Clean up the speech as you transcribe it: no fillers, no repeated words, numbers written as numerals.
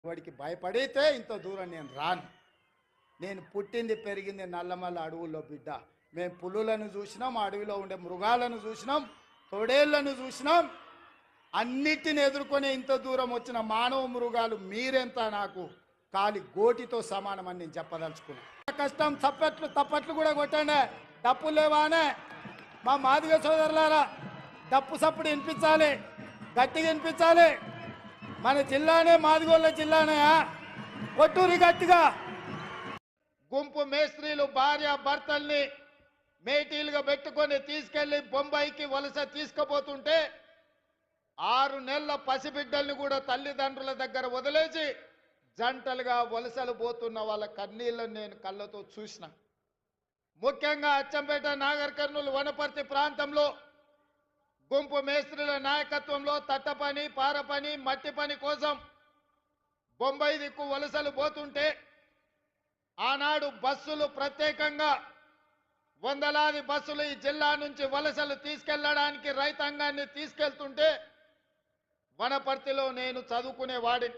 వాడికి భయపడితే ఇంత దూరం నేను రాను. నేను పుట్టింది పెరిగింది నల్లమల్ల అడవుల్లో బిడ్డ. మేము పులులను చూసినాం, అడవిలో ఉండే మృగాలను చూసినాం, తొడేళ్లను చూసినాం. అన్నిటిని ఎదుర్కొని ఇంత దూరం వచ్చిన మానవ మృగాలు మీరెంత నాకు కాలి గోటితో సమానమని నేను చెప్పదలుచుకున్నాను. కష్టం తప్పట్లు కూడా కొట్టండి. డప్పులు లేవానే మా మాదిగ సోదరులారా, డప్పు సప్పుడు వినిపించాలి, గట్టిగా వినిపించాలి. మన జిల్లానే మాదిగోళ్ళ జిల్లానే, కొట్టూరి గట్టిగా. గుంపు మేస్త్రీలు భార్య భర్తల్ని మేటీలుగా పెట్టుకొని తీసుకెళ్లి బొంబాయికి వలస తీసుకుపోతుంటే 6 నెలల పసిబిడ్డల్ని కూడా తల్లిదండ్రుల దగ్గర వదిలేసి జంటలుగా వలసలు పోతున్న వాళ్ళ కన్నీళ్లను నేను కళ్ళతో చూసిన. ముఖ్యంగా అచ్చంపేట, నాగర్ కర్నూలు, వనపర్తి ప్రాంతంలో గుంపు మేస్త్రీల నాయకత్వంలో తట్ట పని, పార పని, మట్టి పని కోసం బొంబాయి దిక్కు వలసలు పోతుంటే ఆనాడు బస్సులు ప్రత్యేకంగా వందలాది బస్సులు ఈ జిల్లా నుంచి వలసలు తీసుకెళ్లడానికి రైతాంగాన్ని తీసుకెళ్తుంటే వనపర్తిలో నేను చదువుకునేవాడిని.